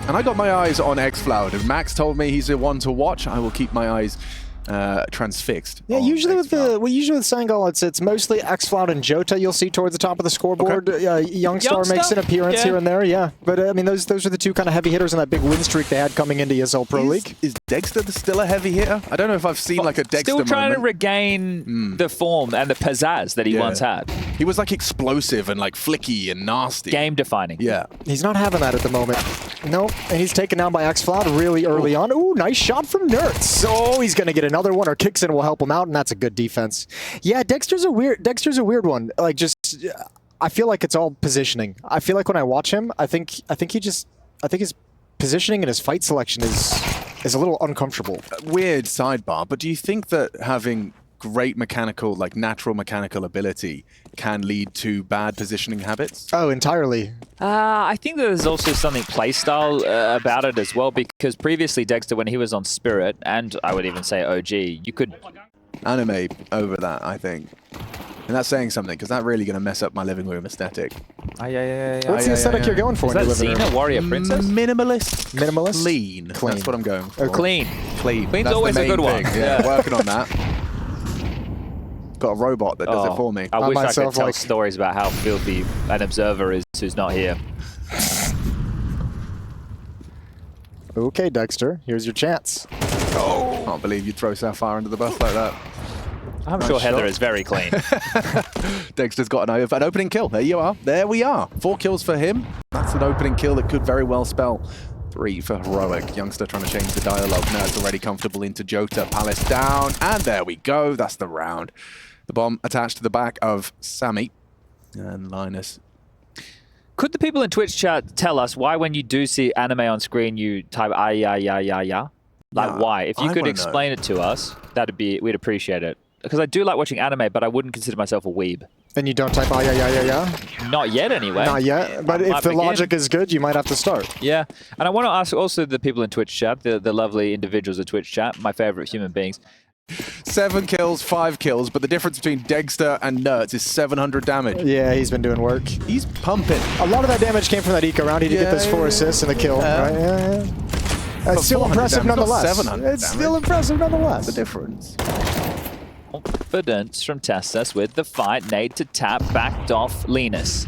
And I got my eyes on xFloud. If Max told me he's the one to watch, I will keep my eyes transfixed. Yeah, usually with Sangal, it's mostly xFloud and Jota you'll see towards the top of the scoreboard. Okay. Youngstar makes an appearance here and there, yeah. But I mean, those are the two kind of heavy hitters in that big win streak they had coming into ESL Pro League. Is Dexter still a heavy hitter? I don't know if I've seen like a Dexter Still trying moment. to regain the form and the pizzazz that he once had. He was like explosive and like flicky and nasty. Game defining. Yeah. He's not having that at the moment. Nope, and he's taken down by xFloud really early on. Ooh, nice shot from Nerds. Oh, he's gonna get another one, or Kixon will help him out, and that's a good defense. Yeah, Dexter's a weird one. Like, just I feel like it's all positioning. I feel like when I watch him, I think his positioning and his fight selection is a little uncomfortable. Weird sidebar, but do you think that having great mechanical, like natural mechanical ability can lead to bad positioning habits? Oh, entirely. I think there's also something playstyle about it as well, because previously Dexter, when he was on Spirit, and I would even say OG, you could anime over that, I think. And that's saying something, because that's really going to mess up my living room aesthetic. What's the aesthetic you're going for? Is that Xena, Warrior Princess? Minimalist. Minimalist? Clean. That's what I'm going for. Oh, clean. Clean. Clean's That's always the a good main one. thing. Yeah, working on that. Got a robot that does it for me. I wish I could tell stories about how filthy an observer is who's not here. Okay, Dexter, here's your chance. Oh, can't believe you throw Sapphire under the bus like that. I'm sure Heather is very clean. Dexter's got an opening kill. There you are. There we are. 4 kills for him. That's an opening kill that could very well spell 3 for Heroic. Youngster trying to change the dialogue. Now it's already comfortable into Jota. Palace down. And there we go. That's the round. The bomb attached to the back of Sammy. And Linus. Could the people in Twitch chat tell us why when you do see anime on screen, you type ah. Like why? If you could explain it to us, we'd appreciate it. Because I do like watching anime, but I wouldn't consider myself a weeb. And you don't type ah. Not yet, anyway. Not yet, but if the logic is good, you might have to start. Yeah, and I want to ask also the people in Twitch chat, the lovely individuals of Twitch chat, my favorite human beings. 7 kills, 5 kills, but the difference between Dexter and Nerds is 700 damage. Yeah, he's been doing work. He's pumping. A lot of that damage came from that eco round. He did get those 4 assists and the kill. Right? Yeah. It's still impressive nonetheless. It's still impressive nonetheless. The difference. Confidence from Tessus with the fight. Nade to tap, backed off Linus.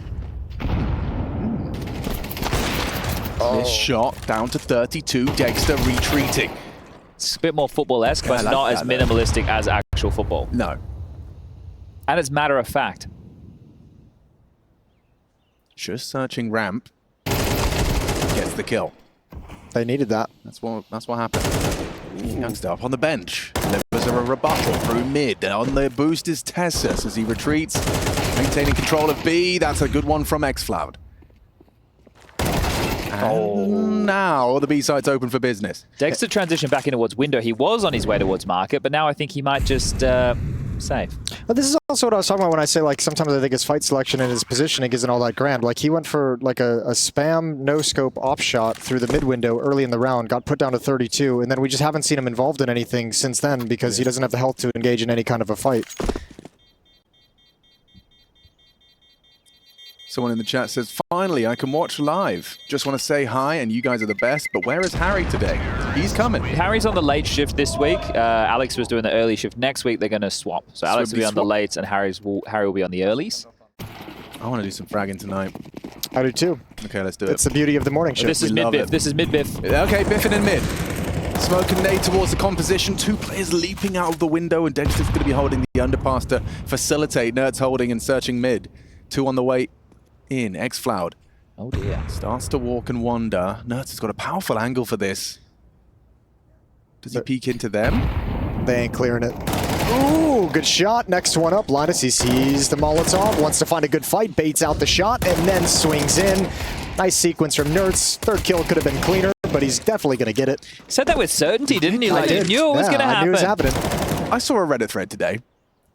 This shot down to 32. Dexter retreating. It's a bit more football-esque, but not as minimalistic as actual football. No. And it's matter of fact. Just searching ramp. Gets the kill. They needed that. That's what happened. Youngster up on the bench. Delivers a rebuttal through mid. On the boost is Tessus as he retreats. Maintaining control of B. That's a good one from xFloud. And now the B site's open for business. Dexter transitioned back in towards window. He was on his way towards market, but now I think he might just save. But this is also what I was talking about when I say, like, sometimes I think his fight selection and his positioning isn't all that grand. Like, he went for like a spam no-scope off shot through the mid window early in the round, got put down to 32, and then we just haven't seen him involved in anything since then because he doesn't have the health to engage in any kind of a fight. Someone in the chat says, finally, I can watch live. Just want to say hi, and you guys are the best, but where is Harry today? He's coming. Harry's on the late shift this week. Alex was doing the early shift. Next week, they're going to swap. So Alex will be on the lates, and Harry will be on the earlies. I want to do some fragging tonight. I do too. Okay, let's do it. It's the beauty of the morning shift. This is mid-biff. This is mid-biff. Okay, biffing in mid. Smoke and nade towards the composition. 2 players leaping out of the window, and Dexter's going to be holding the underpass to facilitate. Nerds holding and searching mid. 2 on the way in. xFloud. Oh dear. Starts to walk and wander. Nerds has got a powerful angle for this. Does he peek into them? They ain't clearing it. Ooh, good shot. Next one up. Linus, he sees the Molotov, wants to find a good fight, baits out the shot, and then swings in. Nice sequence from Nerds. 3rd kill could have been cleaner, but he's definitely going to get it. Said that with certainty, didn't he? Like, you knew it was going to happen. I knew it was happening. I saw a Reddit thread today.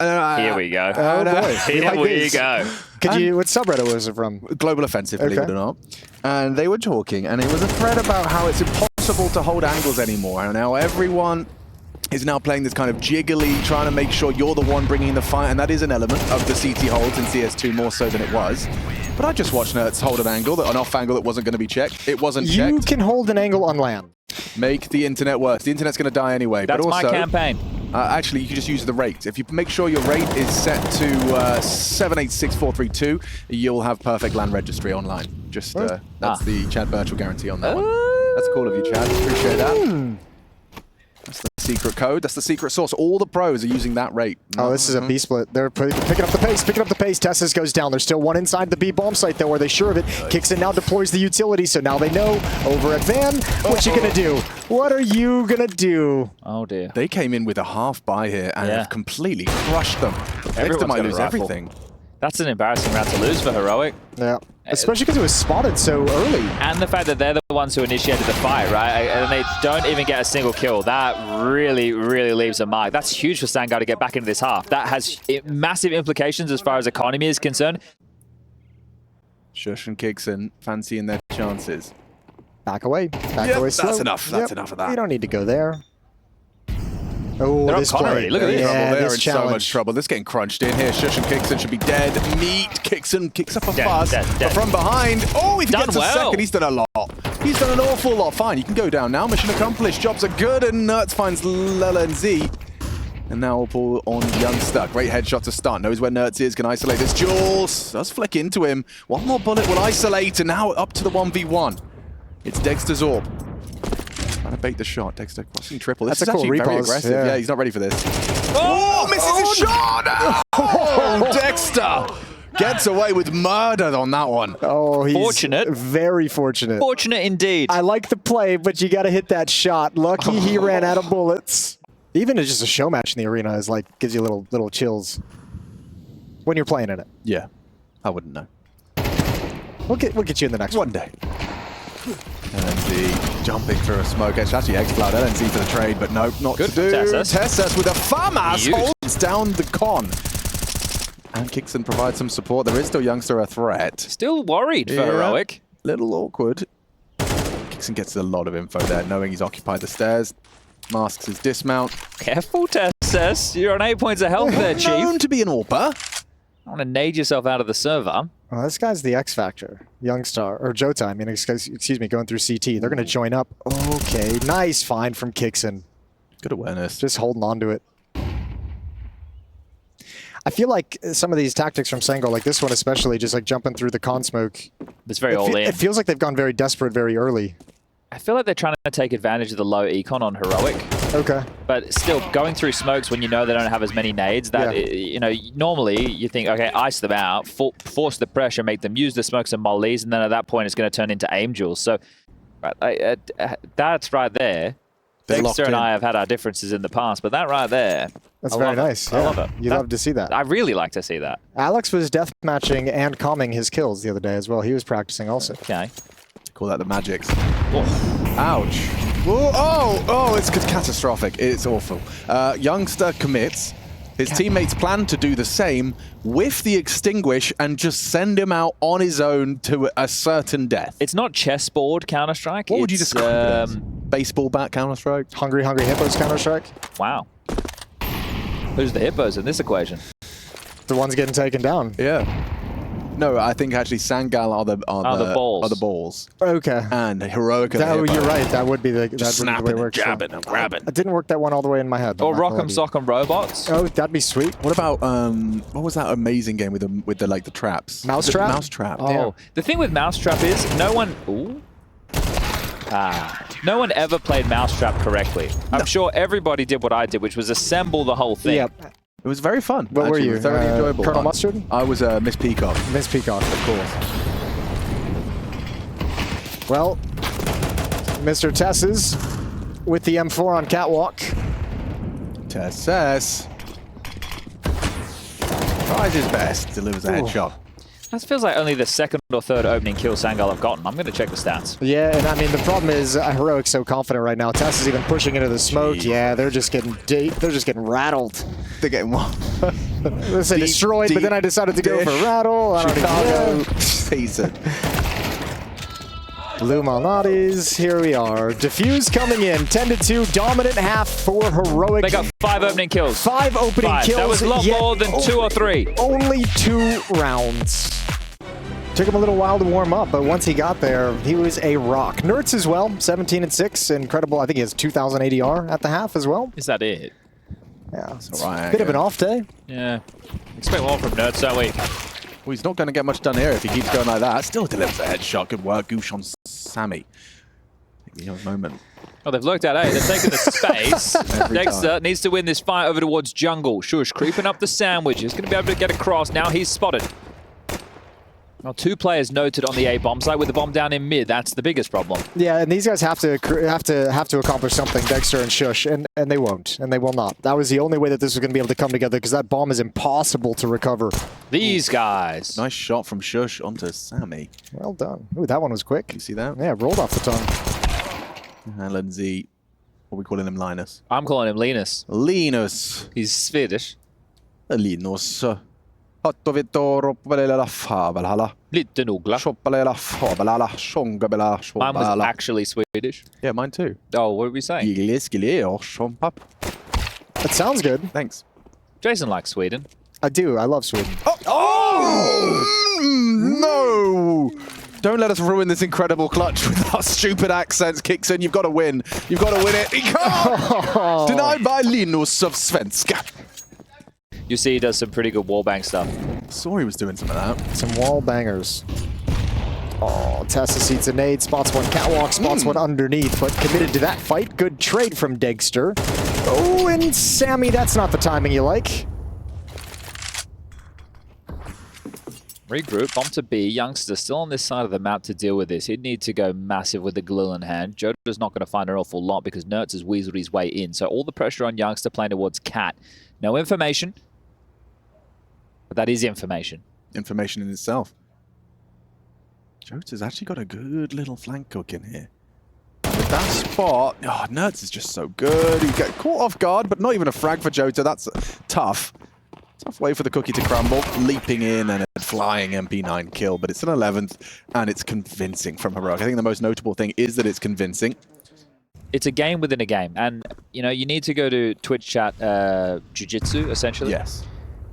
Here we go. Oh boy. Here we go. Could you, what subreddit was it from? Global Offensive, believe it or not. And they were talking, and it was a thread about how it's impossible to hold angles anymore. And now everyone is now playing this kind of jiggly, trying to make sure you're the one bringing the fight, and that is an element of the CT holds in CS2 more so than it was. But I just watched Nertz hold an angle, an off angle that wasn't going to be checked. It wasn't checked. You can hold an angle on land. Make the internet worse. The internet's going to die anyway. That's but also, my campaign. Actually, you can just use the rate. If you make sure your rate is set to 786432, you'll have perfect LAN registry online. Just that's the Chad virtual guarantee on that one. That's cool of you, Chad. Appreciate that. That's the secret code. That's the secret source. All the pros are using that rate. Oh, this is a B split. They're picking up the pace, picking up the pace. Tessus goes down. There's still one inside the B bomb site, though. Are they sure of it? Kicks in now, deploys the utility, so now they know. Over at Van, what you gonna do? What are you gonna do? Oh, dear. They came in with a half buy here and have completely crushed them. Everyone might lose everything. That's an embarrassing round to lose for Heroic. Yeah. Especially because it was spotted so early. And the fact that they're the ones who initiated the fight, right? And they don't even get a single kill. That really, really leaves a mark. That's huge for Sangal to get back into this half. That has massive implications as far as economy is concerned. Shush and Kixon fancying their chances. Back away. Back away slow. That's enough. That's enough of that. You don't need to go there. Oh, They're this on play. Look at this. They're this in challenge. so much trouble. This is getting crunched in here. Shush and Kixon should be dead. Meat. Kixon kicks up a fuss. But from behind, oh, if he gets a second, he's done a lot. He's done an awful lot. Fine, you can go down now. Mission accomplished. Jobs are good, and Nertz finds Lela and Z. And now we'll pull on Youngster. Great headshot to start. Knows where Nertz is. Can isolate this. Jules does flick into him. One more bullet will isolate, and now up to the 1v1. It's Dexter's Orb. Trying to bait the shot. Dexter crossing triple. This That's is a cool actually very repause. aggressive. Yeah. Yeah, he's not ready for this. Oh, misses his shot! Oh, Dexter gets away with murder on that one. Oh, he's fortunate. Very fortunate. Fortunate indeed. I like the play, but you got to hit that shot. Lucky he ran out of bullets. Even just a show match in the arena is like gives you little chills when you're playing in it. Yeah, I wouldn't know. We'll get you in the next one day. LNZ jumping through a smoke. It's actually X-Cloud. LNZ for the trade, but nope, not good to do. Tessus with a FAMAS holds down the con. And Kixon provides some support. There is still Youngster a threat. Still worried for Heroic. Little awkward. Kixon gets a lot of info there, knowing he's occupied the stairs. Masks his dismount. Careful, Tessus. You're on 8 points of health there, Chief. Known to be an AWPer. I want to nade yourself out of the server. Well, this guy's the X Factor. Youngstar, or Jota, I mean, excuse me, going through CT. They're going to join up. Okay, nice find from Kixon. Good awareness. Just holding on to it. I feel like some of these tactics from Sangal, like this one especially, just like jumping through the con smoke. It's very all in. It feels like they've gone very desperate very early. I feel like they're trying to take advantage of the low econ on Heroic. Okay. But still, going through smokes when you know they don't have as many nades, that you know, normally you think, okay, ice them out, force the pressure, make them use the smokes and mollies, and then at that point it's going to turn into aim duels. So that's right there. Dexter and I have had our differences in the past, but that right there, that's very nice. I love it. You love to see that. I really like to see that. Alex was death matching and calming his kills the other day as well. He was practicing also. Okay. Call that the magics. Oh. Ouch. Oh, it's catastrophic. It's awful. Youngster commits. His teammates plan to do the same, whiff the extinguish, and just send him out on his own to a certain death. It's not chessboard Counter-Strike. What would you describe it as? Baseball bat Counter-Strike? Hungry Hippos Counter-Strike? Wow. Who's the hippos in this equation? The ones getting taken down. Yeah. No, I think actually Sangal are the balls. Okay. And Heroic are the hippos. You're right. That would be the snapping way it works. jabbing and grabbing. It didn't work that one all the way in my head. Or Rock'em Sock'em Robots. Oh, that'd be sweet. What about what was that amazing game with the like the traps? Mousetrap? Mousetrap. Oh, yeah. The thing with Mousetrap is no one ever played Mousetrap correctly. I'm sure everybody did what I did, which was assemble the whole thing. Yep. It was very fun. What were you? Thoroughly enjoyable. Colonel Mustard? I was Miss Peacock. Miss Peacock, of course. Well, Mr. Tessus with the M4 on catwalk. Tessus tries his best, delivers a headshot. That feels like only the second or third opening kill Sangal have gotten. I'm going to check the stats. Yeah, and I mean the problem is Heroic's so confident right now. Tess is even pushing into the smoke. Jeez. Yeah, they're just getting rattled. They're getting what? Let's say destroyed, but then I decided to go for rattle. I don't Chicago season. Lumalnati's, here we are. Diffuse coming in, 10-2, dominant half for Heroic. They got 5 opening kills. 5 opening kills. That was a lot more than 2 or 3. Only 2 rounds. Took him a little while to warm up, but once he got there, he was a rock. Nertz as well, 17-6, incredible. I think he has 2,000 ADR at the half as well. Is that it? Yeah, It's all right, bit of an off day. Yeah. Expect more from Nertz, don't we? Well, he's not going to get much done here if he keeps going like that. Still delivers a headshot. Good work, Goosh on Sammy. You know, moment. Oh, they've looked at it. They've taken the space. Dexter needs to win this fight over towards jungle. Shush creeping up the sandwich. He's going to be able to get across. Now he's spotted. Well, 2 players noted on the A bomb site with the bomb down in mid. That's the biggest problem. Yeah, and these guys have to accomplish something, Dexter and Shush, and they won't, and they will not. That was the only way that this was going to be able to come together because that bomb is impossible to recover. These guys. Nice shot from Shush onto Sammy. Well done. Ooh, that one was quick. You see that? Yeah, rolled off the tongue. And Lindsay, what are we calling him, Linus? I'm calling him Linus. Linus. He's Swedish. Linus. Mine Lite nogla. Mine was actually Swedish. Yeah, mine too. Oh, what are we saying? That sounds good. Thanks. Jason likes Sweden. I do. I love Sweden. No! Don't let us ruin this incredible clutch with our stupid accents. Kicks in, you've got to win. You've got to win it. He can't! Denied by Linus of Svenska. You see he does some pretty good wallbang stuff. Saw he was doing some of that. Some wall bangers. Oh, Tessa seats a nade, spots one catwalk, spots one underneath, but committed to that fight. Good trade from Degster. Oh, and Sammy, that's not the timing you like. Regroup, bomb to B. Youngster still on this side of the map to deal with this. He'd need to go massive with the glue in hand. Jota's not going to find an awful lot because Nertz has weaseled his way in. So all the pressure on Youngster playing towards Cat. No information. But that is information. Information in itself. Jota's actually got a good little flank cook in here. With that spot, oh, Nertz is just so good. He got caught off guard, but not even a frag for Jota. That's tough. Tough way for the cookie to crumble. Leaping in and a flying MP9 kill, but it's an 11th, and it's convincing from Heroic. I think the most notable thing is that it's convincing. It's a game within a game, and you know you need to go to Twitch chat jiu-jitsu essentially. Yes.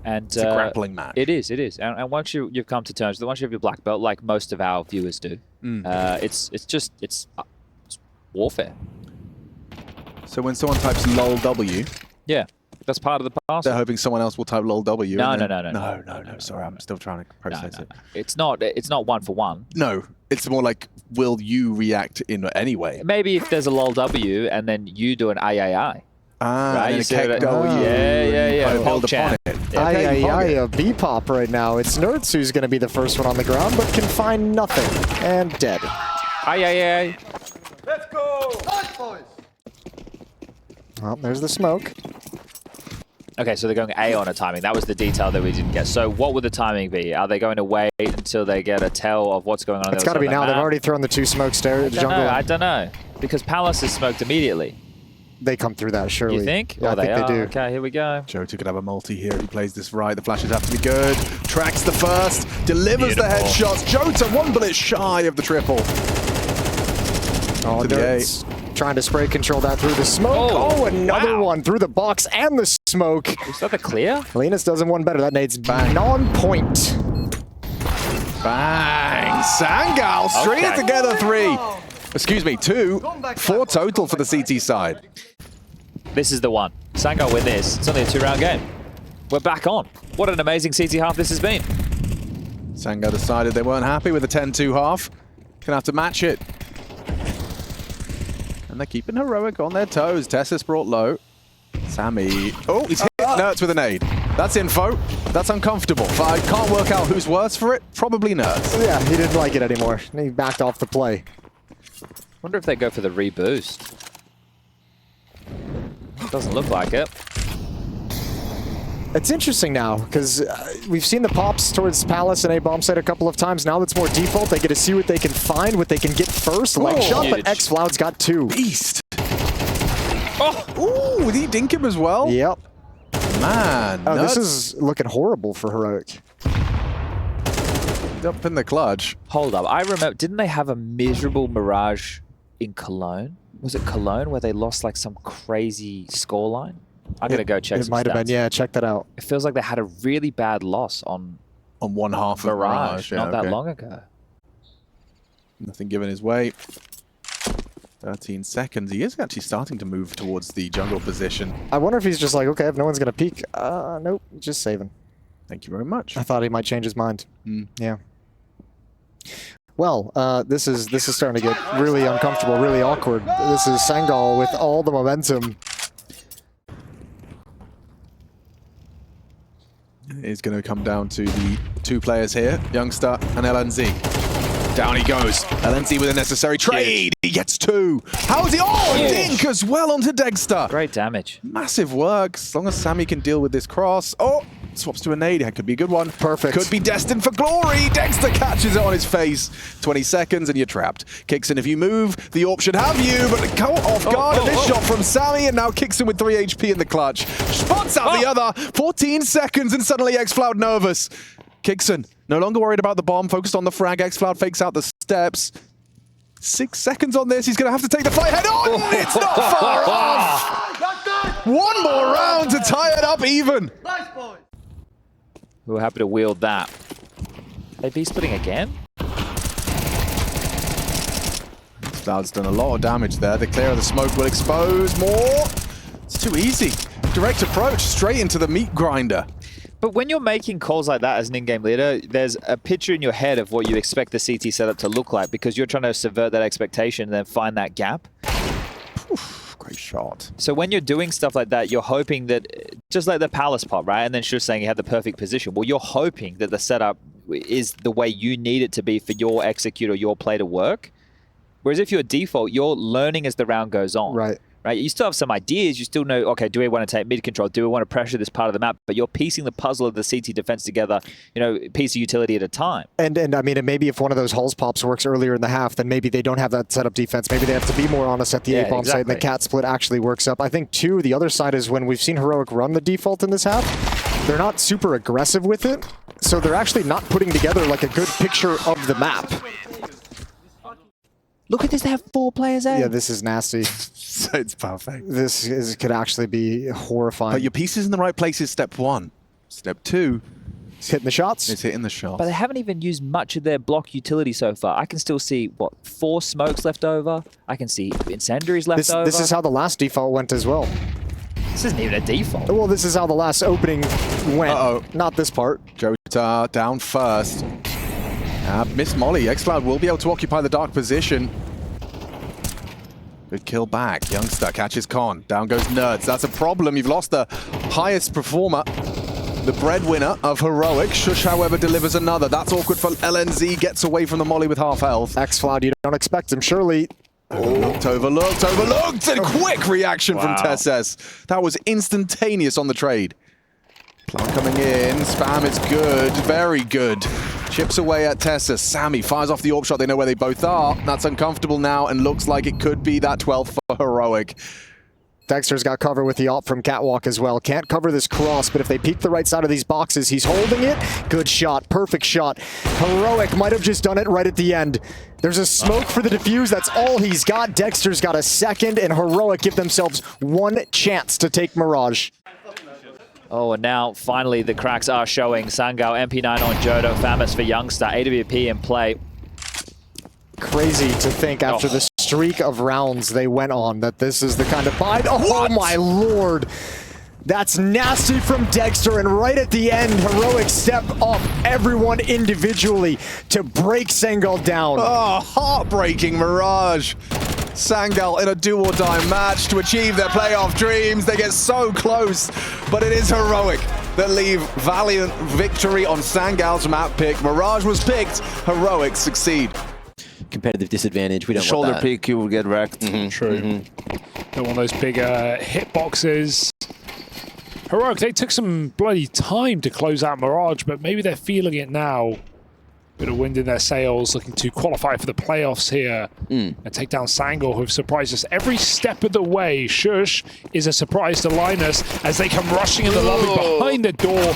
And it's a grappling match. It is. And once you've come to terms with it, once you have your black belt, like most of our viewers do, it's warfare. So when someone types lol W, yeah, that's part of the past. they're hoping someone else will type lol W. No. Sorry, I'm still trying to process it. It's not one for one. No, it's more like, will you react in any way? Maybe if there's a lol W and then you do an AAI. Ah, right, you can't go. Yeah. Build upon it. A B-pop right now. It's Nertz who's going to be the first one on the ground, but can find nothing. And dead. Aye. Let's go! Nice, boys! Well, there's the smoke. Okay, so they're going A on a timing. That was the detail that we didn't get. So what would the timing be? Are they going to wait until they get a tell of what's going on? It's got to be now. They've already thrown the 2 smoke stairs. I don't know. Because Palace is smoked immediately. They come through that, surely. You think? Yeah, I think they do. Okay, here we go. Jota could have a multi here. He plays this right. The flashes have to be good. Tracks the first. Delivers the headshots. Jota 1 bullet shy of the triple. Oh, Nertz trying to spray control that through the smoke. Oh, another one through the box and the smoke. Is that the clear? Linus does him one better. That nade's on point. Bang! Sangal string it together 3. Excuse me, 2. 4 total for the CT side. This is the one. Sangal win this. It's only a 2-round game. We're back on. What an amazing CT half this has been. Sangal decided they weren't happy with the 10-2 half. Gonna have to match it. And they're keeping Heroic on their toes. Tessus brought low. Sammy. Oh, he's hit Nertz with a nade. That's info. That's uncomfortable. I can't work out who's worse for it. Probably Nertz. Yeah, he didn't like it anymore. He backed off the play. Wonder if they go for the reboost. Doesn't look like it. It's interesting now, because we've seen the pops towards Palace and A bomb site a couple of times. Now that's more default. They get to see what they can find, what they can get first. Leg shot, but X-Floud's got 2. Beast. Oh, did he dink him as well? Yep. Man. Oh, this is looking horrible for Heroic. Up in the clutch. Hold up. I remember, didn't they have a miserable Mirage in Cologne? Was it Cologne where they lost like some crazy scoreline? I'm going to go check some It might have been, yeah, check that out. It feels like they had a really bad loss on one half of Mirage. Not that long ago. Nothing given his way. 13 seconds. He is actually starting to move towards the jungle position. I wonder if he's just like, okay, if no one's going to peek. Nope, just saving. Thank you very much. I thought he might change his mind. Yeah. Well, this is starting to get really uncomfortable, really awkward. This is Sangal with all the momentum. It's going to come down to the two players here, Youngster and LNZ. Down he goes. LNZ with a necessary trade. He gets two. How's he? Oh, Dink as well onto Dexter. Great damage. Massive work. As long as Sammy can deal with this cross. Oh, swaps to a nade. That could be a good one. Perfect. Could be destined for glory. Dexter catches it on his face. 20 seconds and you're trapped. Kicks in if you move. The AWP should have you, but caught off guard. And this shot from Sammy, and now kicks in with 3 HP in the clutch. Spots out the other. 14 seconds and suddenly xFloud nervous. Kixon, no longer worried about the bomb, focused on the frag. xFloud fakes out the steps. 6 seconds on this. He's going to have to take the fight head on. It's not far off. One more round to tie it up even. Nice boy. We were happy to wield that. They be splitting again? Cloud's done a lot of damage there. The clear of the smoke will expose more. It's too easy. Direct approach straight into the meat grinder. But when you're making calls like that as an in-game leader, there's a picture in your head of what you expect the CT setup to look like because you're trying to subvert that expectation and then find that gap. Oof, great shot. So when you're doing stuff like that, you're hoping that, just like the Palace pop, right? And then Shush saying you had the perfect position. Well, you're hoping that the setup is the way you need it to be for your execute or your play to work. Whereas if you're default, you're learning as the round goes on. Right. Right, you still have some ideas. You still know, okay, do we want to take mid control? Do we want to pressure this part of the map? But you're piecing the puzzle of the CT defense together, you know, piece of utility at a time. And I mean, maybe if one of those Hulls pops works earlier in the half, then maybe they don't have that setup defense. Maybe they have to be more honest at the A-bomb side, and the cat split actually works up. I think, too, the other side is when we've seen Heroic run the default in this half, they're not super aggressive with it, so they're actually not putting together like a good picture of the map. Look at this, they have 4 players out. Yeah, this is nasty. It's perfect. This could actually be horrifying. But your pieces in the right place is step 1. Step 2. It's hitting the shots. It's hitting the shots. But they haven't even used much of their block utility so far. I can still see, what, 4 smokes left over? I can see incendiaries left over. This is how the last default went as well. This isn't even a default. Well, this is how the last opening went. Not this part. Jota down first. Miss Molly. xFloud will be able to occupy the dark position. Good kill back. Youngster catches Con. Down goes Nerds. That's a problem. You've lost the highest performer, the breadwinner of Heroic. Shush, however, delivers another. That's awkward for LNZ. Gets away from the Molly with half health. xFloud, you don't expect him, surely. Overlooked. And a quick reaction from Tesses. That was instantaneous on the trade. Cloud coming in. Spam is good. Very good. Chips away at Tesses. Sammy fires off the AWP shot. They know where they both are. That's uncomfortable now and looks like it could be that 12th for Heroic. Dexter's got cover with the AWP from Catwalk as well. Can't cover this cross, but if they peek the right side of these boxes, he's holding it. Good shot. Perfect shot. Heroic might have just done it right at the end. There's a smoke for the defuse. That's all he's got. Dexter's got a second, and Heroic give themselves 1 chance to take Mirage. Oh, and now finally the cracks are showing. Sangal, MP9 on Jodo, Famas for Youngster, AWP in play. Crazy to think after the streak of rounds they went on that this is the kind of fight. Oh my lord! That's nasty from Dexter, and right at the end, Heroic step up everyone individually to break Sangal down. Oh, heartbreaking Mirage. Sangal in a do-or-die match to achieve their playoff dreams. They get so close, but it is Heroic that leave valiant victory on Sangal's map pick. Mirage was picked, Heroic succeed. Competitive disadvantage, we don't Shoulder want that. pick, you will get wrecked. True. Don't want those bigger hit boxes. Heroic, they took some bloody time to close out Mirage, but maybe they're feeling it now. Bit of wind in their sails, looking to qualify for the playoffs here and take down Sangal, who have surprised us every step of the way. Shush is a surprise to Linus as they come rushing in the lobby behind the door.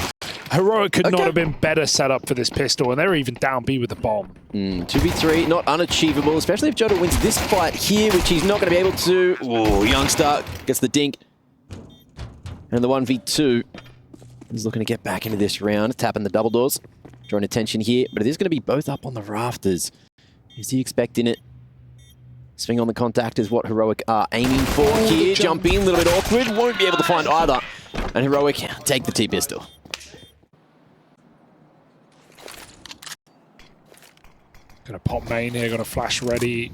Heroic could not have been better set up for this pistol, and they're even down B with the bomb. 2v3, not unachievable, especially if Jota wins this fight here, which he's not going to be able to. Ooh, Youngster gets the dink. And the 1v2 is looking to get back into this round, tapping the double doors, drawing attention here, but it is going to be both up on the rafters. Is he expecting it? Swing on the contact is what Heroic are aiming for here. Jump in, a little bit awkward, won't be able to find either. And Heroic take the T-pistol. Gonna pop main here, gonna flash ready.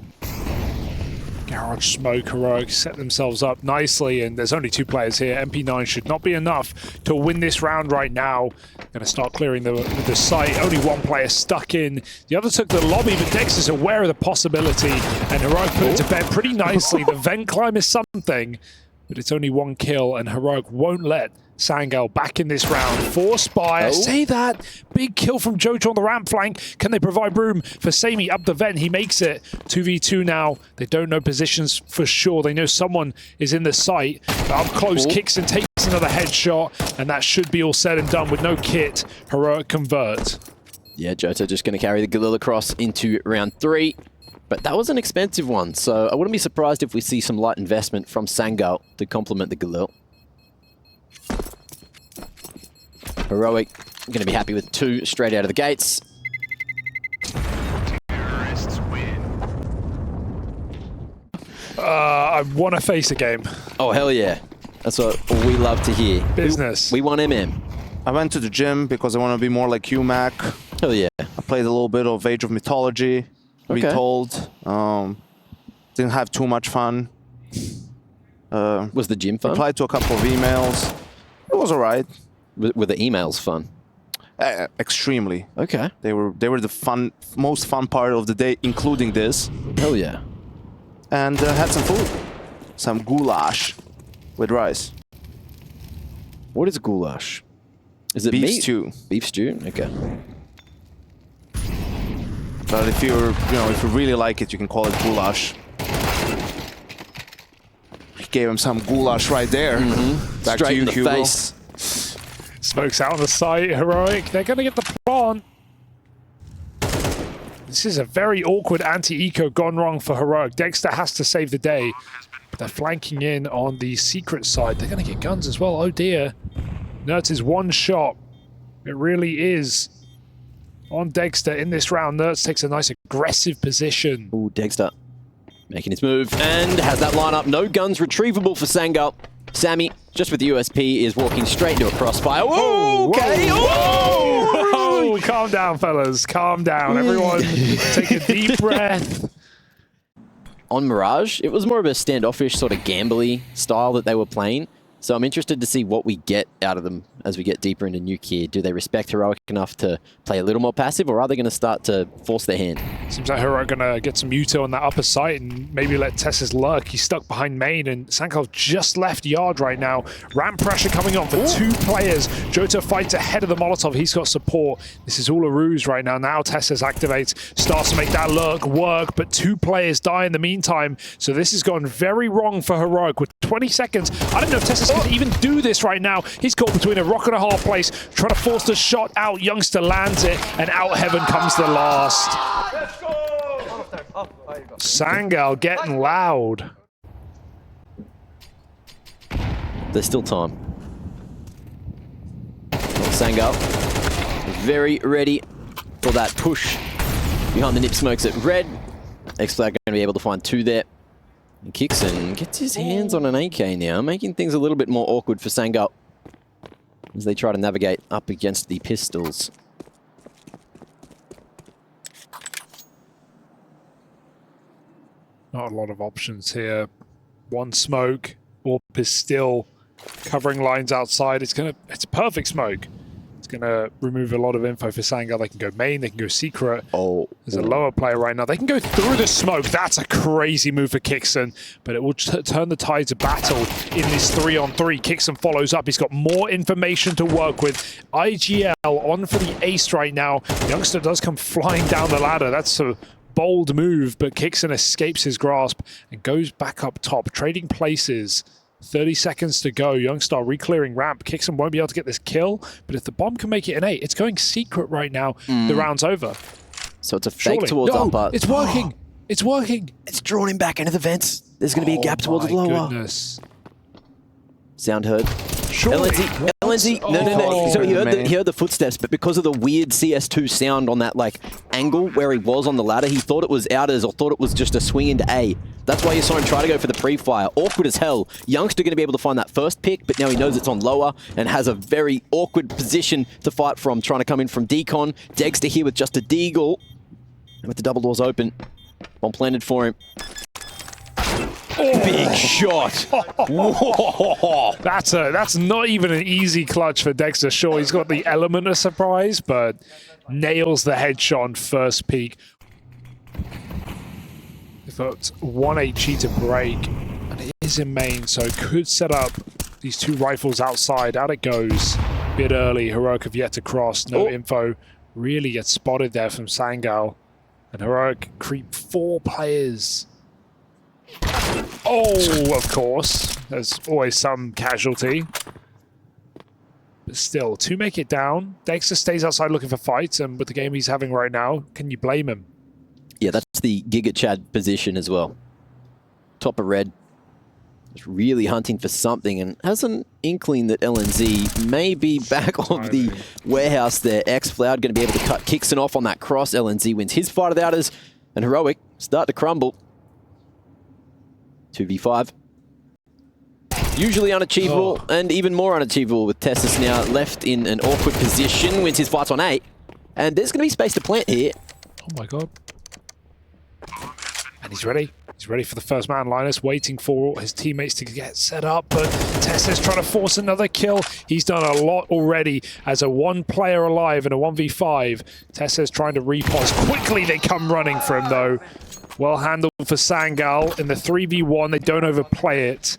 Garage smoke, Heroic set themselves up nicely, and there's only 2 players here. MP9 should not be enough to win this round right now. Gonna start clearing the site. Only 1 player stuck in. The other took the lobby, but Dex is aware of the possibility, and Heroic put it to bed pretty nicely. The vent climb is something, but it's only 1 kill, and Heroic won't let Sangal back in this round. Forced by, say that, big kill from Jota on the ramp flank. Can they provide room for Sammy up the vent? He makes it 2v2 now. They don't know positions for sure. They know someone is in the site. But up close, kicks and takes another headshot, and that should be all said and done with no kit. Heroic convert. Yeah, Jota just going to carry the Galil across into round 3. But that was an expensive one, so I wouldn't be surprised if we see some light investment from Sangal to complement the Galil. Heroic going to be happy with 2 straight out of the gates. I want to face a game. Oh, hell yeah. That's what we love to hear. Business. We want MM. I went to the gym because I want to be more like you, Mac. Hell yeah. I played a little bit of Age of Mythology, Retold. Didn't have too much fun. Was the gym fun? Replied to a couple of emails. It was alright. Were the emails fun? Extremely. Okay. They were the most fun part of the day, including this. Hell yeah. And had some food. Some goulash with rice. What is goulash? Is it beef meat? stew? Beef stew? Okay. But if if you really like it, you can call it goulash. He gave him some goulash right there. Back Straight to you, in the Hugo. face. Smokes out on the site. Heroic. They're going to get the plant. This is a very awkward anti-eco gone wrong for Heroic. Dexter has to save the day. But they're flanking in on the secret side. They're going to get guns as well. Oh dear. Nerds is 1 shot. It really is on Dexter in this round. Nerds takes a nice aggressive position. Ooh, Dexter making his move and has that lineup. No guns retrievable for Sangal. Sammy, just with the USP, is walking straight into a crossfire. Whoa, okay. Whoa. Calm down, fellas. Calm down. Everyone, take a deep breath. On Mirage, it was more of a standoffish, sort of gambly style that they were playing. So I'm interested to see what we get out of them as we get deeper into Nuke here. Do they respect Heroic enough to play a little more passive, or are they going to start to force their hand? Seems like Heroic going to get some Muto on that upper site and maybe let Tessus lurk. He's stuck behind main, and Sangal just left yard right now. Ramp pressure coming on for 2 players. Jota fights ahead of the Molotov. He's got support. This is all a ruse right now. Now Tessus activates, starts to make that lurk work, but 2 players die in the meantime. So this has gone very wrong for Heroic with 20 seconds. I don't know if Tessus can even do this right now. He's caught between a rock and a hard place, trying to force the shot out. Youngster lands it, and out heaven comes the last. Let's go! Sangal getting loud. There's still time. Sangal very ready for that push behind the nip smokes at red. X-Flag going to be able to find 2 there. And kicks and gets his hands on an AK now, making things a little bit more awkward for Sangal as they try to navigate up against the pistols. Not a lot of options here. 1 smoke. Orp is still covering lines outside. It's a perfect smoke. It's gonna remove a lot of info for Sangal. They can go main, they can go secret. Oh, there's a lower player right now. They can go through the smoke. That's a crazy move for Kixon, but it will turn the tides of battle in this 3-on-3. Kixon follows up. He's got more information to work with. IGL on for the ace right now. Youngster does come flying down the ladder. That's a bold move, but Kixon escapes his grasp and goes back up top, trading places 30 seconds to go. Youngstar re-clearing ramp. Kixon won't be able to get this kill, but if the bomb can make it an 8, it's going secret right now. The round's over. So it's a fake Surely. towards No, upper. it's working. It's working. It's drawn him back into the vents. There's going to be a gap towards my lower. Goodness. Sound heard. Surely. LNZ. No. Oh. So he heard the footsteps, but because of the weird CS2 sound on that like angle where he was on the ladder, he thought it was outers or thought it was just a swing into A. That's why you saw him try to go for the pre-fire. Awkward as hell. Youngster going to be able to find that first pick, but now he knows it's on lower and has a very awkward position to fight from, trying to come in from decon. Dexter here with just a deagle. And with the double doors open, bomb planted for him. Big shot. Whoa. That's not even an easy clutch for Dexter. Sure, he's got the element of surprise, but nails the headshot on first peak. They've got 1 HE to break, and it is in main, so could set up these 2 rifles outside. Out it goes. Bit early. Heroic have yet to cross. No info. Really gets spotted there from Sangal. And Heroic creep 4 players. Oh, of course. There's always some casualty. But still, to make it down, Dexter stays outside looking for fights, and with the game he's having right now, can you blame him? Yeah, that's the Giga Chad position as well. Top of red. Just really hunting for something and has an inkling that LNZ may be back of the warehouse there. X-Cloud going to be able to cut Kixon off on that cross. LNZ wins his fight of the outers, and Heroic start to crumble. 2v5. Usually unachievable, and even more unachievable with Tessus now left in an awkward position. Wins his fights on 8. And there's going to be space to plant here. Oh my god. And he's ready. He's ready for the first man. Linus waiting for his teammates to get set up, but Tessus trying to force another kill. He's done a lot already as a 1 player alive in a 1v5. Tessus trying to repos. Quickly they come running for him though. Well handled for Sangal in the 3v1. They don't overplay it.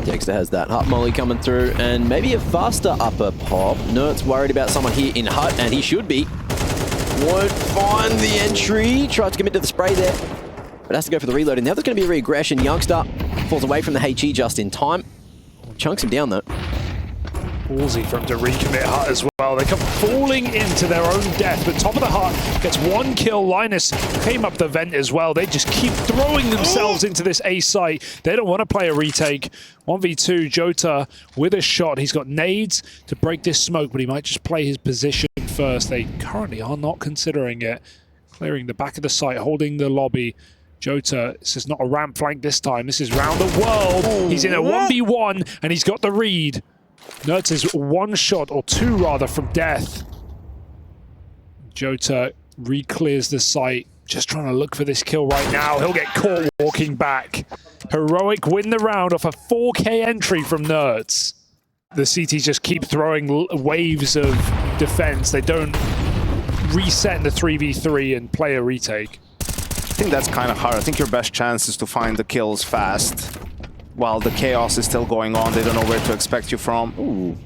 Dexter has that hut molly coming through, and maybe a faster upper pop. Nert's worried about someone here in hut, and he should be. Won't find the entry. Tries to commit to the spray there, but has to go for the reload. And now there's going to be a re-aggression. Youngster falls away from the HE just in time. Chunks him down though. Ballsy for him to recommit hut as well. They come falling into their own death, but top of the hut gets 1 kill. Linus came up the vent as well. They just keep throwing themselves into this A site. They don't want to play a retake. 1v2, Jota with a shot. He's got nades to break this smoke, but he might just play his position first. They currently are not considering it. Clearing the back of the site, holding the lobby. Jota, this is not a ramp flank this time. This is round the world. He's in a 1v1, and he's got the read. Nertz is 1 shot, or 2 rather, from death. Jota re-clears the site, just trying to look for this kill right now. He'll get caught walking back. Heroic win the round off a 4K entry from Nertz. The CTs just keep throwing waves of defense. They don't reset in the 3v3 and play a retake. I think that's kind of hard. I think your best chance is to find the kills fast. While the chaos is still going on, they don't know where to expect you from. Ooh.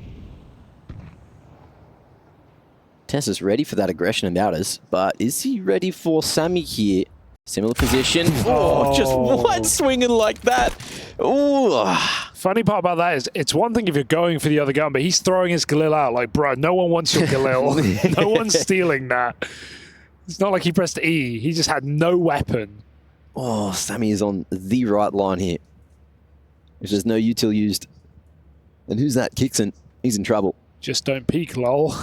Tess is ready for that aggression and outers, but is he ready for Sammy here? Similar position. Oh, just what? Swinging like that. Ooh. Funny part about that is, it's one thing if you're going for the other gun, but he's throwing his Galil out like, bro, no one wants your Galil. No one's stealing that. It's not like he pressed E. He just had no weapon. Oh, Sammy is on the right line here. If there's no util used. And who's that? Kixon. He's in trouble. Just don't peek, lol.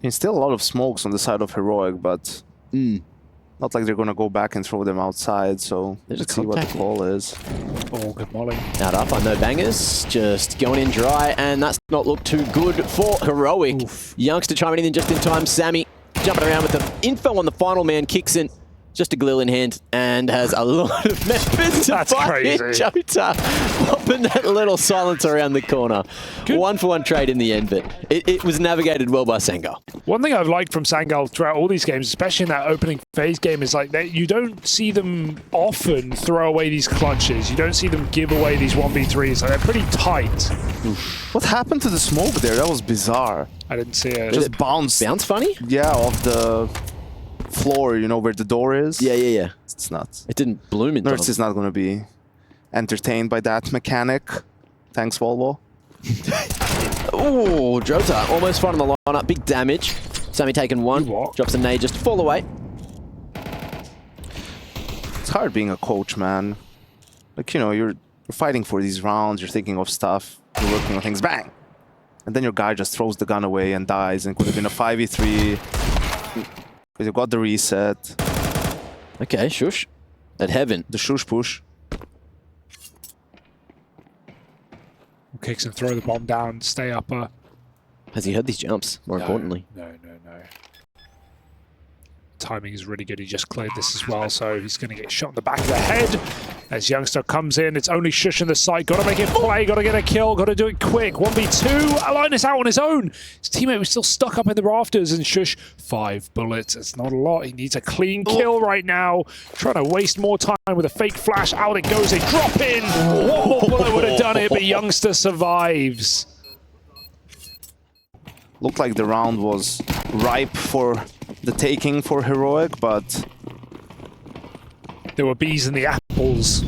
There's still a lot of smokes on the side of Heroic, but not like they're going to go back and throw them outside, so let's see what the call is. Oh, good molly. Out up on no bangers, just going in dry, and that's not looked too good for Heroic. Oof. Youngster chiming in just in time. Sammy jumping around with the info on the final man. Kixon, just a Galil in hand, and has a lot of members to fight in. Jota popping that little silencer around the corner. Good. 1-for-1 trade in the end, but it was navigated well by Sangal. One thing I've liked from Sangal throughout all these games, especially in that opening phase game, is like you don't see them often throw away these clutches. You don't see them give away these 1v3s. Like, they're pretty tight. What happened to the smoke there? That was bizarre. I didn't see it. Just bounced. Bounce funny? Yeah, off the floor, you know, where the door is. Yeah. It's not. It didn't bloom in Nerds is not going to be entertained by that mechanic. Thanks, Volvo. Oh, Jota almost front on the lineup. Big damage. Sammy taking one. Drops a nade just to fall away. It's hard being a coach, man. Like, you know, you're fighting for these rounds. You're thinking of stuff. You're working on things. Bang! And then your guy just throws the gun away and dies. And it could have been a 5v3. Because you got the reset. Okay, shush. At heaven. The shush push. Kicks and throw the bomb down, stay upper. Has he heard these jumps, more importantly? No. Timing is really good. He just cleared this as well, so he's going to get shot in the back of the head. As Youngster comes in, it's only Shush in the site. Got to make it play, got to get a kill, got to do it quick. 1v2, Linus out on his own. His teammate was still stuck up in the rafters, and Shush, 5 bullets. It's not a lot. He needs a clean kill right now. Trying to waste more time with a fake flash. Out it goes, they drop in. One more bullet would have done it, but Youngster survives. Looked like the round was ripe for the taking for Heroic, but there were bees in the apples.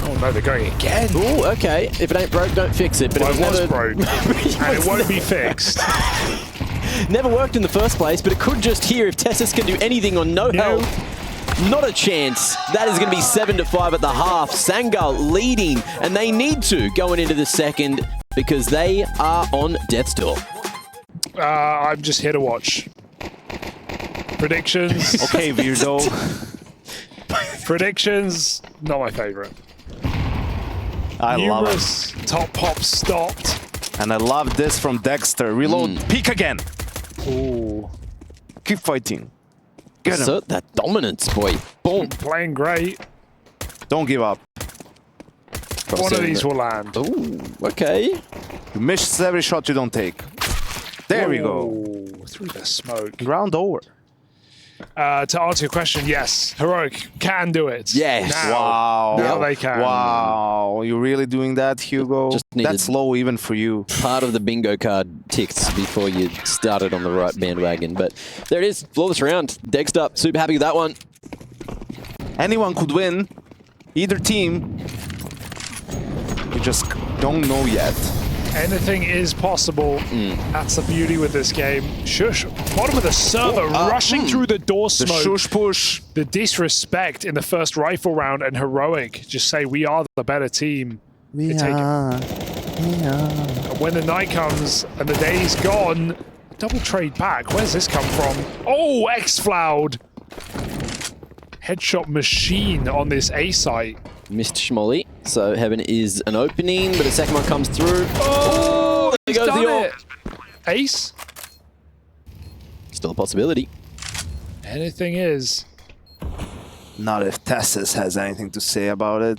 Oh no, they're going again. Oh, okay. If it ain't broke, don't fix it. But Well, it was never broke, and it won't be fixed. Never worked in the first place, but it could just here if Tessus can do anything on no health. Not a chance. That is going to be 7-5 at the half. Sangal leading, and they need to going into the second because they are on death's door. I'm just here to watch. Predictions. okay, weirdo. Predictions, not my favorite. I love Numerous top pops stopped. And I love this from Dexter. Reload, peek again. Ooh. Keep fighting. Get him. Assert that dominance, boy. Boom. Playing great. Don't give up. One of these will land. Ooh, okay. You miss every shot you don't take. There we go. Ooh, through the smoke. Round over. To answer your question, yes, Heroic can do it. Yes. Now, Wow. now they can. Wow. You're really doing that, Hugo? Just needed- That's low even for you. Part of the bingo card ticked before you started on the right bandwagon. But there it is. Flawless round. Dexed up. Super happy with that one. Anyone could win. Either team. You just don't know yet. Anything is possible. That's the beauty with this game. Shush, bottom of the server, rushing through the door The smoke. shush push. The disrespect in the first rifle round, and Heroic just say, we are the better team. We take it. are. And when the night comes and the day's gone, double trade back. Where's this come from? Oh, X-Floud. Headshot machine on this A site. Missed Schmolly. So Heaven is an opening, but the second one comes through. Oh, there he's goes done the ult. it. Ace? Still a possibility. Anything is. Not if Tessus has anything to say about it.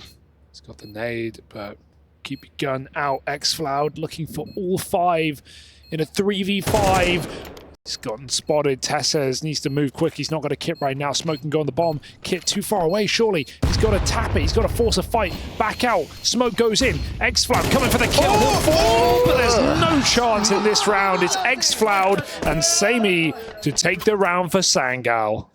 He's got the nade, but keep your gun out. X-Floud looking for all 5 in a 3v5. He's gotten spotted. Tessus needs to move quick. He's not got a kit right now. Smoke can go on the bomb. Kit too far away, surely. He's got to tap it. He's got to force a fight. Back out. Smoke goes in. X-Floud coming for the kill. He'll fall, but there's no chance in this round. It's X-Floud and Sammy to take the round for Sangal.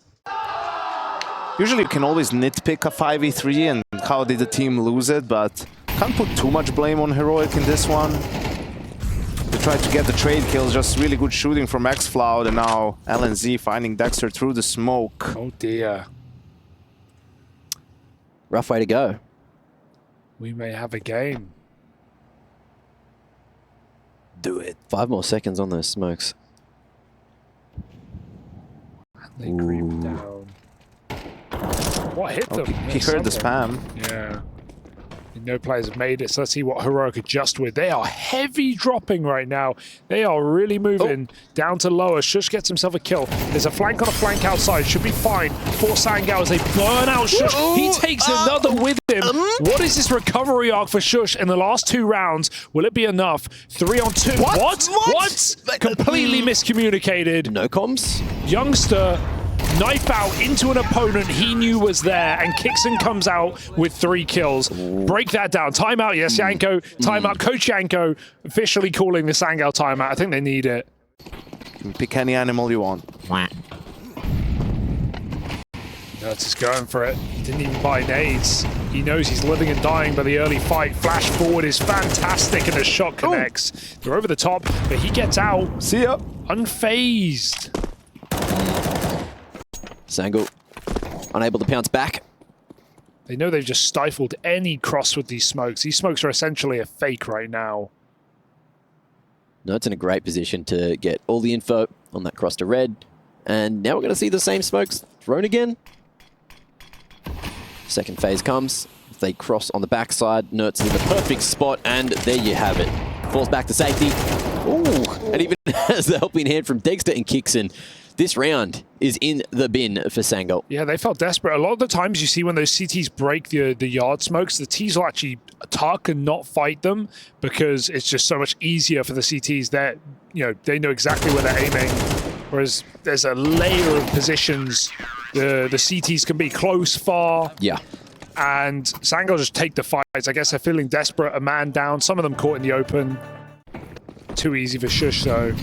Usually you can always nitpick a 5v3 and how did the team lose it, but can't put too much blame on Heroic in this one. They tried to get the trade kills, just really good shooting from X-Floud, and now LNZ finding Dexter through the smoke. Oh dear. Rough way to go. We may have a game. Do it. 5 more seconds on those smokes. They creep down. What hit them? He heard the spam. Yeah. No players have made it, so let's see what Heroic adjust with. They are heavy dropping right now. They are really moving down to lower. Shush gets himself a kill. There's a flank on a flank outside. Should be fine for Sangal as they burn out Shush. He takes another with him. What is this recovery arc for Shush in the last 2 rounds? Will it be enough? 3 on 2. What? Completely miscommunicated. No comms? Youngster knife out into an opponent he knew was there, and Kixon comes out with 3 kills. Break that down. Timeout, yes, Yanko. Timeout. Coach Yanko officially calling the Sangal timeout. I think they need it. Pick any animal you want. Nuts is going for it. He didn't even buy nades. He knows he's living and dying by the early fight. Flash forward is fantastic and the shot connects. They're over the top, but he gets out. See ya. Unfazed. Sangal unable to pounce back. They know they've just stifled any cross with these smokes. These smokes are essentially a fake right now. Nuts in a great position to get all the info on that cross to red. And now we're going to see the same smokes thrown again. Second phase comes. If they cross on the backside, Nertz is in the perfect spot, and there you have it. Falls back to safety. Ooh, and even has the helping hand from Dexter and Kixon. This round is in the bin for Sangal. Yeah, they felt desperate. A lot of the times you see when those CTs break the yard smokes, the Ts will actually tuck and not fight them because it's just so much easier for the CTs that, you know, they know exactly where they're aiming. Whereas there's a layer of positions. The CTs can be close, far. Yeah. And Sangal just take the fights. I guess they're feeling desperate. A man down. Some of them caught in the open. Too easy for Shush, though.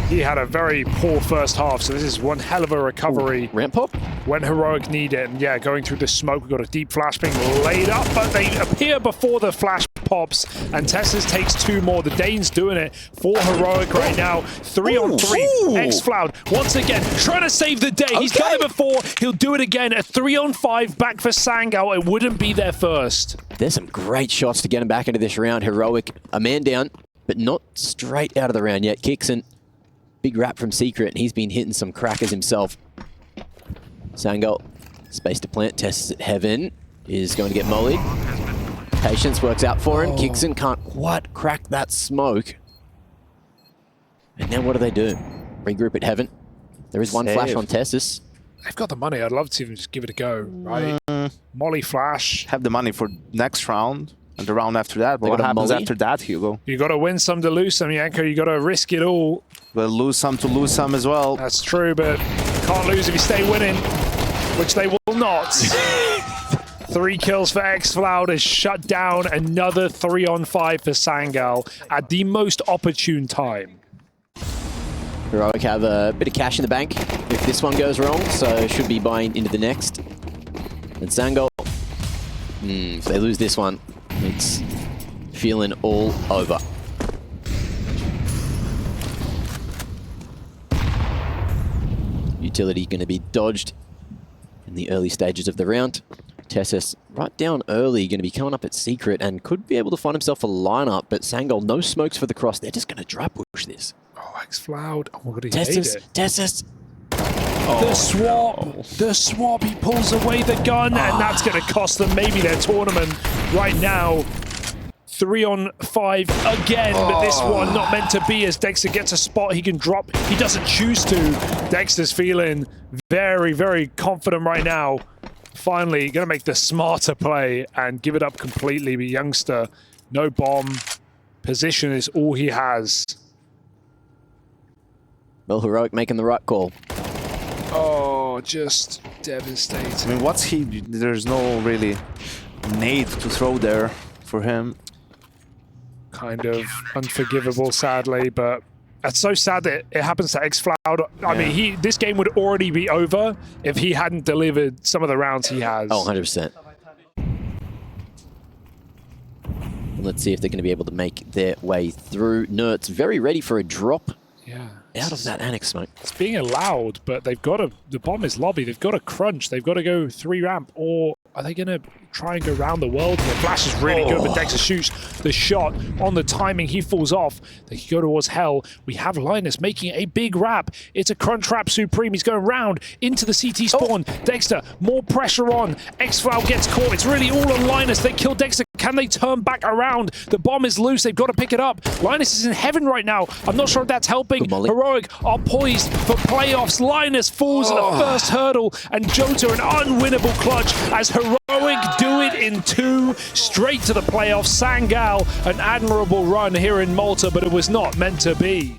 He had a very poor first half, so this is one hell of a recovery. Ooh, ramp pop? When Heroic need it. And yeah, going through the smoke, we've got a deep flash being laid up, but they appear before the flash pops, and Tessus takes 2 more. The Dane's doing it for Heroic right now. 3 on 3. X-Floud, once again, trying to save the day. He's done it before. He'll do it again. A 3 on 5 back for Sangal. It wouldn't be their first. There's some great shots to get him back into this round. Heroic, a man down, but not straight out of the round yet. Kixon. Big wrap from Secret, and he's been hitting some crackers himself. Sangal, space to plant, tests at Heaven, is going to get mollied. Patience works out for him. Kixon can't quite crack that smoke. And now what do? Regroup at Heaven. There is one flash on Tessus. They've got the money. I'd love to even just give it a go, right? Molly flash. Have the money for next round and the round after that. But what happens after that, Hugo? You got to win some to lose some, Yanko. You got to risk it all. We'll lose some to lose some as well. That's true, but can't lose if you stay winning, which they will not. 3 kills for X-Floud has shut down another 3 on 5 for Sangal at the most opportune time. Heroic have a bit of cash in the bank if this one goes wrong, so should be buying into the next. And Sangal, if they lose this one, it's feeling all over. Utility going to be dodged in the early stages of the round. Tessus right down early, going to be coming up at Secret and could be able to find himself a lineup, but Sangal, no smokes for the cross. They're just going to dry push this. Oh, X-Floud. Oh my god, he Tessus, made it. Tessus. The swap, he pulls away the gun, and that's going to cost them maybe their tournament right now. 3 on 5 again, but this one not meant to be as Dexter gets a spot he can drop. He doesn't choose to. Dexter's feeling very, very confident right now. Finally, going to make the smarter play and give it up completely. But Youngster, no bomb. Position is all he has. Well, Heroic making the right call. Oh, just devastating. I mean, what's he... There's no really nade to throw there for him. Kind of unforgivable, sadly, but it's so sad that it happens to X-Floud. I mean, this game would already be over if he hadn't delivered some of the rounds he has. Oh, 100%. Let's see if they're going to be able to make their way through. Nertz very ready for a drop out of that Annex smoke. It's being allowed, but they've got to... The bomb is lobby. They've got to crunch. They've got to go 3 ramp, or are they going to try and go around the world? And the flash is really good, but Dexter shoots the shot on the timing. He falls off. They go towards Hell. We have Linus making a big wrap. It's a crunch wrap Supreme. He's going round into the CT spawn. Dexter, more pressure on. X-Floud gets caught. It's really all on Linus. They kill Dexter. Can they turn back around? The bomb is loose. They've got to pick it up. Linus is in heaven right now. I'm not sure if that's helping. Heroic are poised for playoffs. Linus falls at the first hurdle, and Jota an unwinnable clutch as Heroic do it in 2 straight to the playoffs. Sangal, an admirable run here in Malta, but it was not meant to be.